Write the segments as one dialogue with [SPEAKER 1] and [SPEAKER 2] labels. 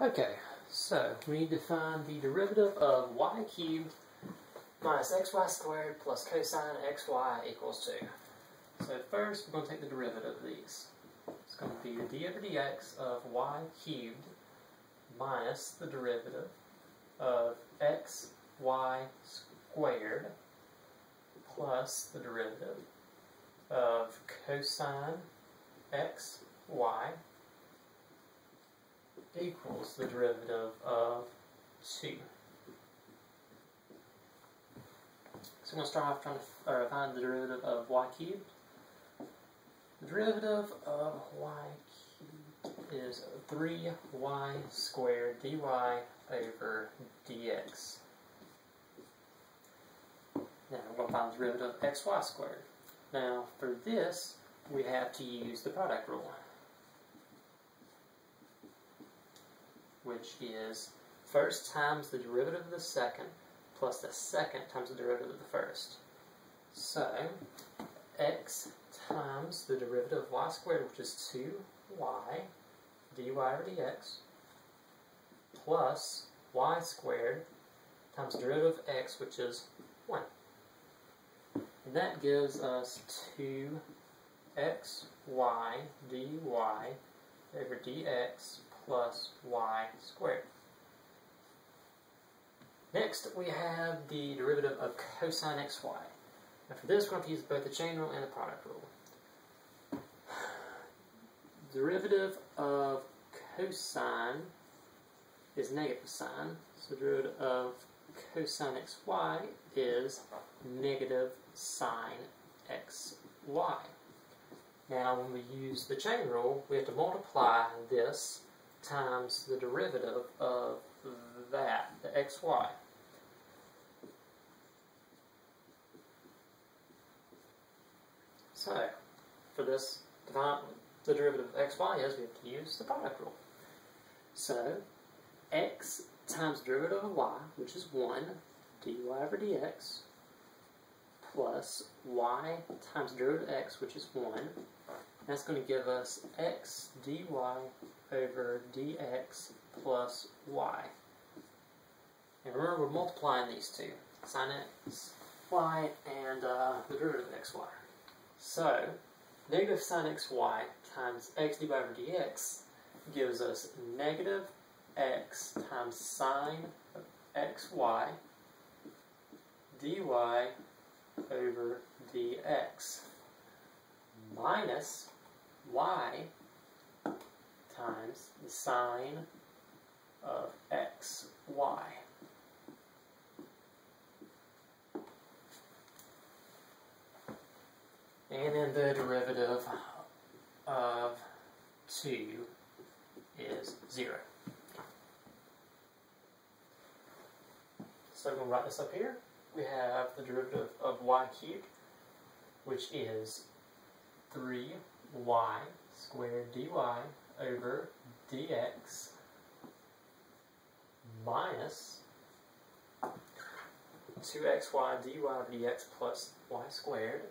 [SPEAKER 1] Okay, so we need to find the derivative of y cubed minus xy squared plus cosine xy equals 2. So first we're going to take the derivative of these. It's going to be the d over dx of y cubed minus the derivative of xy squared plus the derivative of cosine xy equals the derivative of 2. So we're going to start off trying to find the derivative of y cubed. The derivative of y cubed is 3y squared dy over dx. Now we're going to find the derivative of xy squared. Now for this we have to use the product rule, which is first times the derivative of the second plus the second times the derivative of the first. So, x times the derivative of y squared, which is 2y dy over dx, plus y squared times the derivative of x, which is 1. And that gives us 2xy dy over dx plus y squared. Next, we have the derivative of cosine xy. Now for this, we're going to use both the chain rule and the product rule. Derivative of cosine is negative sine, so the derivative of cosine xy is negative sine xy. Now when we use the chain rule, we have to multiply this times the derivative of that, the xy. So, for this to find the derivative of xy is, we have to use the product rule. So, x times the derivative of y, which is 1, dy over dx, plus y times the derivative of x, which is 1. That's going to give us x dy over dx plus y. And remember, we're multiplying these two, sine x, y, and the derivative of xy. So, negative sine xy times x dy over dx gives us negative x times sine of xy dy over dx minus y times the sine of xy. And then the derivative of 2 is 0. So we're going to write this up here. We have the derivative of y cubed, which is 3y squared dy over dx minus 2xy dy over dx plus y squared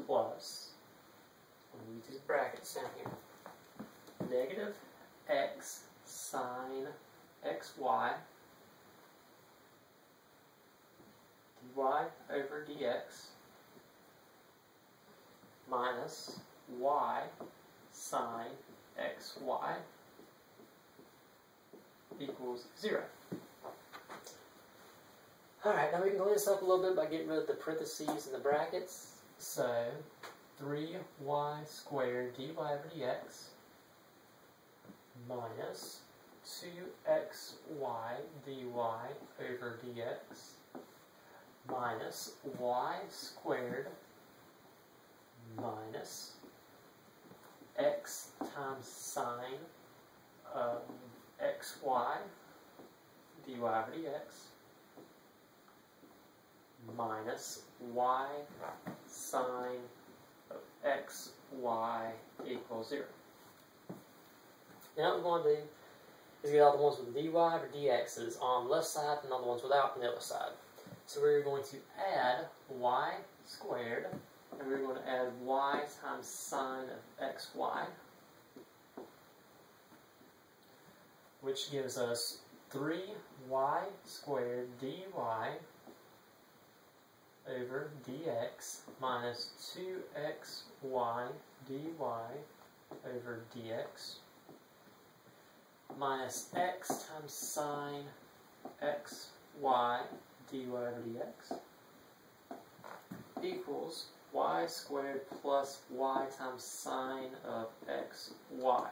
[SPEAKER 1] plus, we use these brackets down here, negative x sine xy dy over dx minus y sine xy equals 0. Alright, now we can clean this up a little bit by getting rid of the parentheses and the brackets. So, 3y squared dy over dx minus 2xy dy over dx minus y squared minus x times sine of xy dy over dx minus y sine of xy equals 0. Now what we're going to do is get all the ones with dy over dx's on the left side and all the ones without on the other side. So we're going to add y squared, and we're going to add y times sine of xy, which gives us 3y squared dy over dx minus 2xy dy over dx minus x times sine xy dy over dx equals y squared plus y times sine of xy.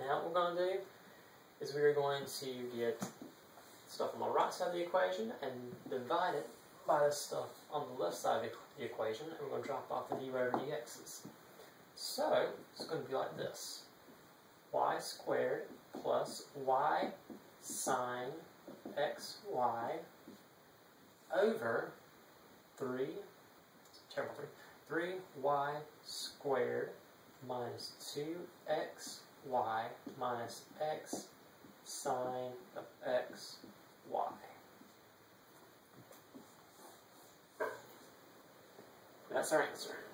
[SPEAKER 1] Now what we're going to do is we're going to get stuff on the right side of the equation and divide it by the stuff on the left side of the equation, and we're going to drop off the dy over dx's. So it's going to be like this: y squared plus y sine xy over 3y squared minus 2xy minus x sine of xy. That's our answer.